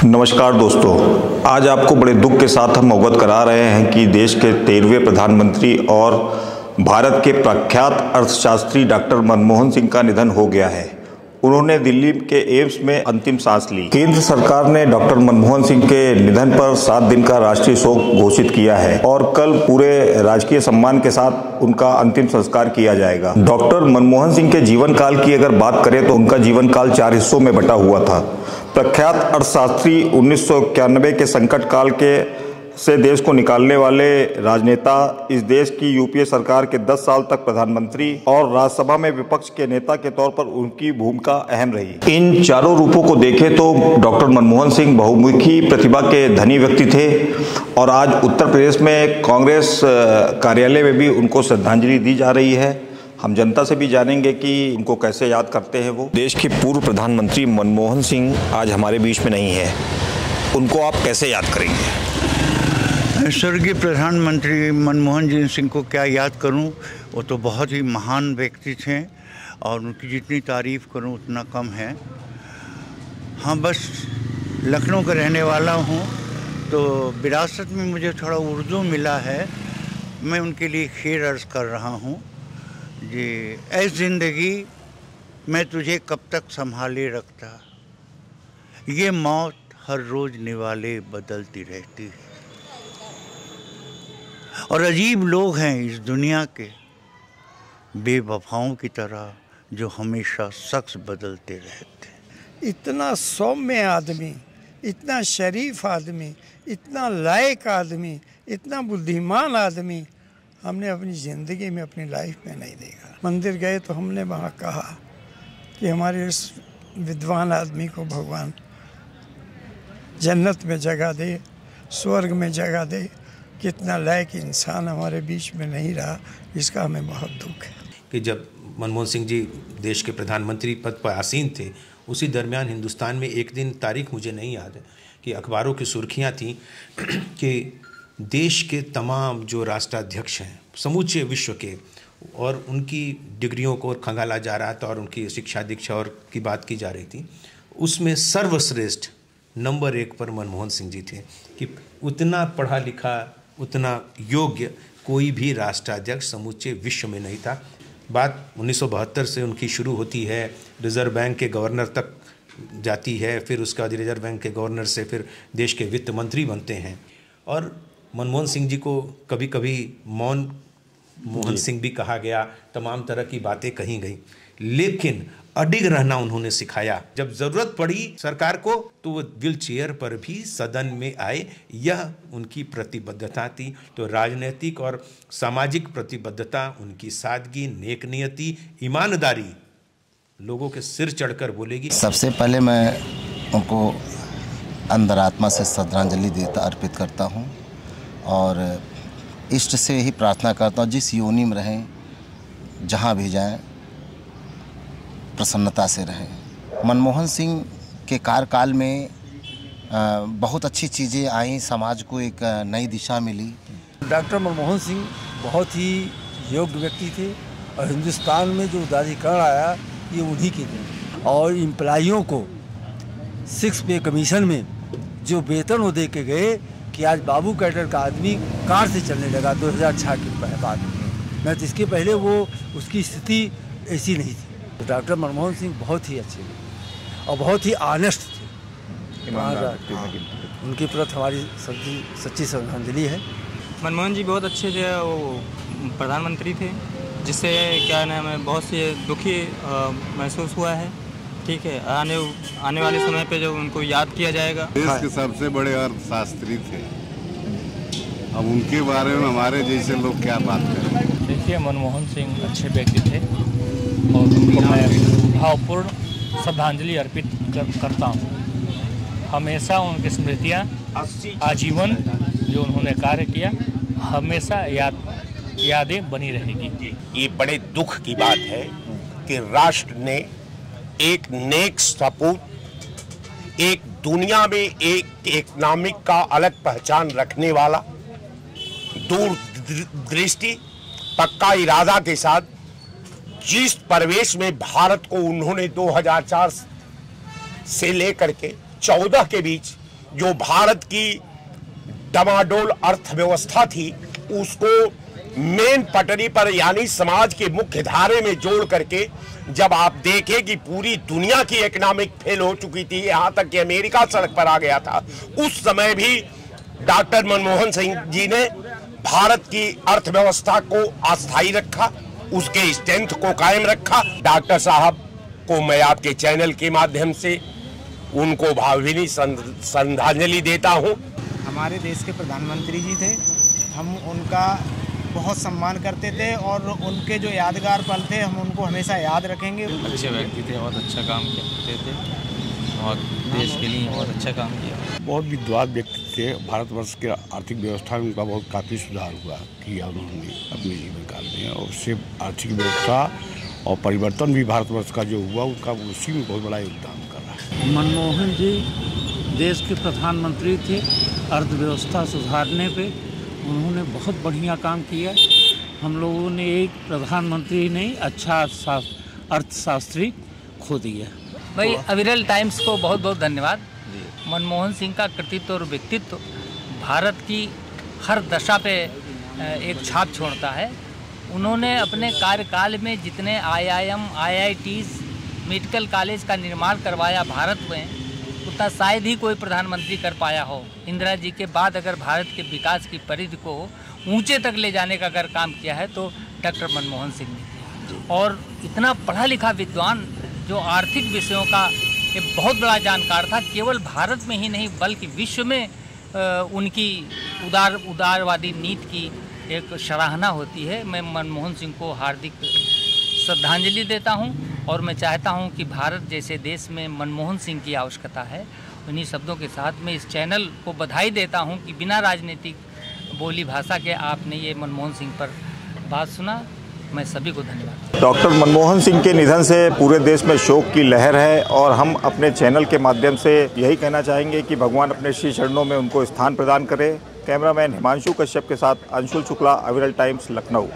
नमस्कार दोस्तों, आज आपको बड़े दुख के साथ हम अवगत करा रहे हैं कि देश के 13वें प्रधानमंत्री और भारत के प्रख्यात अर्थशास्त्री डॉक्टर मनमोहन सिंह का निधन हो गया है। उन्होंने दिल्ली के एम्स में अंतिम सांस ली। केंद्र सरकार ने डॉक्टर मनमोहन सिंह के निधन पर 7 दिन का राष्ट्रीय शोक घोषित किया है और कल पूरे राजकीय सम्मान के साथ उनका अंतिम संस्कार किया जाएगा। डॉक्टर मनमोहन सिंह के जीवन काल की अगर बात करें तो उनका जीवन काल 4 हिस्सों में बटा हुआ था। प्रख्यात अर्थशास्त्री, 1991 के संकट काल के से देश को निकालने वाले राजनेता, इस देश की यूपीए सरकार के 10 साल तक प्रधानमंत्री और राज्यसभा में विपक्ष के नेता के तौर पर उनकी भूमिका अहम रही। इन चारों रूपों को देखें तो डॉक्टर मनमोहन सिंह बहुमुखी प्रतिभा के धनी व्यक्ति थे और आज उत्तर प्रदेश में कांग्रेस कार्यालय में भी उनको श्रद्धांजलि दी जा रही है। हम जनता से भी जानेंगे कि उनको कैसे याद करते हैं वो। देश के पूर्व प्रधानमंत्री मनमोहन सिंह आज हमारे बीच में नहीं है, उनको आप कैसे याद करेंगे? स्वर्गीय प्रधानमंत्री मनमोहन सिंह को क्या याद करूं, वो तो बहुत ही महान व्यक्ति थे और उनकी जितनी तारीफ़ करूं उतना कम है। हाँ, बस लखनऊ का रहने वाला हूं तो विरासत में मुझे थोड़ा उर्दू मिला है, मैं उनके लिए खैर अर्ज़ कर रहा हूं। जी, ऐ ज़िंदगी मैं तुझे कब तक संभाले रखता, ये मौत हर रोज़ निवाले बदलती रहती है। और अजीब लोग हैं इस दुनिया के, बेवफाओं की तरह, जो हमेशा शख्स बदलते रहते। इतना सौम्य आदमी, इतना शरीफ आदमी, इतना लायक आदमी, इतना बुद्धिमान आदमी हमने अपनी ज़िंदगी में, अपनी लाइफ में नहीं देखा। मंदिर गए तो हमने वहाँ कहा कि हमारे इस विद्वान आदमी को भगवान जन्नत में जगह दे, स्वर्ग में जगह दे। कितना लायक इंसान हमारे बीच में नहीं रहा, इसका हमें बहुत दुख है। कि जब मनमोहन सिंह जी देश के प्रधानमंत्री पद पर आसीन थे, उसी दरमियान हिंदुस्तान में एक दिन, तारीख मुझे नहीं याद है, कि अखबारों की सुर्खियां थीं कि देश के तमाम जो राष्ट्राध्यक्ष हैं समूचे विश्व के, और उनकी डिग्रियों को खंगाला जा रहा था और उनकी शिक्षा दीक्षा और की बात की जा रही थी, उसमें सर्वश्रेष्ठ नंबर 1 पर मनमोहन सिंह जी थे कि उतना पढ़ा लिखा, उतना योग्य कोई भी राष्ट्राध्यक्ष समूचे विश्व में नहीं था। बात 1972 से उनकी शुरू होती है, रिजर्व बैंक के गवर्नर तक जाती है, फिर उसके बाद रिजर्व बैंक के गवर्नर से फिर देश के वित्त मंत्री बनते हैं। और मनमोहन सिंह जी को कभी कभी मौन मोहन सिंह भी कहा गया, तमाम तरह की बातें कही गई, लेकिन अडिग रहना उन्होंने सिखाया। जब जरूरत पड़ी सरकार को तो वो व्हील चेयर पर भी सदन में आए, यह उनकी प्रतिबद्धता थी। तो राजनीतिक और सामाजिक प्रतिबद्धता, उनकी सादगी, नेकनियति, ईमानदारी लोगों के सिर चढ़कर बोलेगी। सबसे पहले मैं उनको अंतरात्मा से श्रद्धांजलि अर्पित करता हूँ और इष्ट से ही प्रार्थना करता हूँ, जिस योनि में रहें, जहाँ भी जाएं, प्रसन्नता से रहें। मनमोहन सिंह के कार्यकाल में बहुत अच्छी चीज़ें आई, समाज को एक नई दिशा मिली। डॉक्टर मनमोहन सिंह बहुत ही योग्य व्यक्ति थे और हिंदुस्तान में जो उदारीकरण आया ये उन्हीं के थे। और एम्प्लॉइयों को 6 पे कमीशन में जो वेतन वो दे के गए कि आज बाबू कैडर का आदमी कार से चलने लगा 2006 के बाद में, मैं तो इसके पहले वो उसकी स्थिति ऐसी नहीं थी। तो डॉक्टर मनमोहन सिंह बहुत ही अच्छे और बहुत ही ऑनेस्ट थे। उनके प्रति हमारी सच्ची श्रद्धांजलि है। मनमोहन जी बहुत अच्छे थे, वो प्रधानमंत्री थे, जिससे क्या नाम है, बहुत से दुखी महसूस हुआ है। ठीक है, आने वाले समय पे जो उनको याद किया जाएगा। देश के सबसे बड़े अर्थशास्त्री थे, अब उनके बारे में हमारे जैसे लोग क्या बात करें। देखिए, मनमोहन सिंह अच्छे व्यक्ति थे और उनको मैं भावपूर्ण श्रद्धांजलि अर्पित करता हूँ। हमेशा उनकी स्मृतियाँ आजीवन जो उन्होंने कार्य किया, हमेशा यादें बनी रहेगी। ये बड़े दुख की बात है कि राष्ट्र ने एक नेक सपूत, एक दुनिया में एक इकोनॉमिक का अलग पहचान रखने वाला, दूरदृष्टि, पक्का इरादा के साथ जिस परिवेश में भारत को उन्होंने 2004 से लेकर के 14 के बीच जो भारत की डमाडोल अर्थव्यवस्था थी उसको मेन पटरी पर यानी समाज के मुख्य धारे में जोड़ करके जब आप देखें कि पूरी दुनिया की इकोनॉमिक फेल हो चुकी थी, यहाँ तक कि अमेरिका सड़क पर आ गया था, उस समय भी डॉक्टर मनमोहन सिंह जी ने भारत की अर्थव्यवस्था को अस्थायी रखा, उसके स्ट्रेंथ को कायम रखा। डॉक्टर साहब को मैं आपके चैनल के माध्यम से उनको भावभीनी श्रद्धांजलि देता हूँ। हमारे देश के प्रधानमंत्री जी थे, हम उनका बहुत सम्मान करते थे और उनके जो यादगार पल थे हम उनको हमेशा याद रखेंगे। अच्छे व्यक्ति थे, बहुत अच्छा काम करते थे और देश के लिए बहुत अच्छा काम किया। बहुत विद्वान व्यक्ति थे। भारतवर्ष के आर्थिक व्यवस्था में उनका बहुत काफ़ी सुधार किया उन्होंने अपने जीवन काल में, और उससे आर्थिक व्यवस्था और परिवर्तन भी भारतवर्ष का जो हुआ उनका उसी में बहुत बड़ा योगदान कर रहा है। मनमोहन जी देश के प्रधानमंत्री थे। अर्थव्यवस्था सुधारने पे उन्होंने बहुत बढ़िया काम किया। हम लोगों ने एक प्रधानमंत्री नहीं, अच्छा अर्थशास्त्री खो दिया। भाई अविरल टाइम्स को बहुत बहुत धन्यवाद। मनमोहन सिंह का कृतित्व और व्यक्तित्व भारत की हर दशा पे एक छाप छोड़ता है। उन्होंने अपने कार्यकाल में जितने IIM, IITs, मेडिकल कॉलेज का निर्माण करवाया भारत में, उतना शायद ही कोई प्रधानमंत्री कर पाया हो। इंदिरा जी के बाद अगर भारत के विकास की परिधि को ऊंचे तक ले जाने का अगर काम किया है तो डॉक्टर मनमोहन सिंह ने किया। और इतना पढ़ा लिखा विद्वान जो आर्थिक विषयों का एक बहुत बड़ा जानकार था, केवल भारत में ही नहीं बल्कि विश्व में उनकी उदारवादी नीति की एक सराहना होती है। मैं मनमोहन सिंह को हार्दिक श्रद्धांजलि देता हूं और मैं चाहता हूं कि भारत जैसे देश में मनमोहन सिंह की आवश्यकता है। उन्हीं शब्दों के साथ मैं इस चैनल को बधाई देता हूं कि बिना राजनीतिक बोली भाषा के आपने ये मनमोहन सिंह पर बात सुना। मैं सभी को धन्यवाद। डॉक्टर मनमोहन सिंह के निधन से पूरे देश में शोक की लहर है और हम अपने चैनल के माध्यम से यही कहना चाहेंगे कि भगवान अपने श्री चरणों में उनको स्थान प्रदान करे। कैमरामैन हिमांशु कश्यप के साथ अंशुल शुक्ला, अविरल टाइम्स, लखनऊ।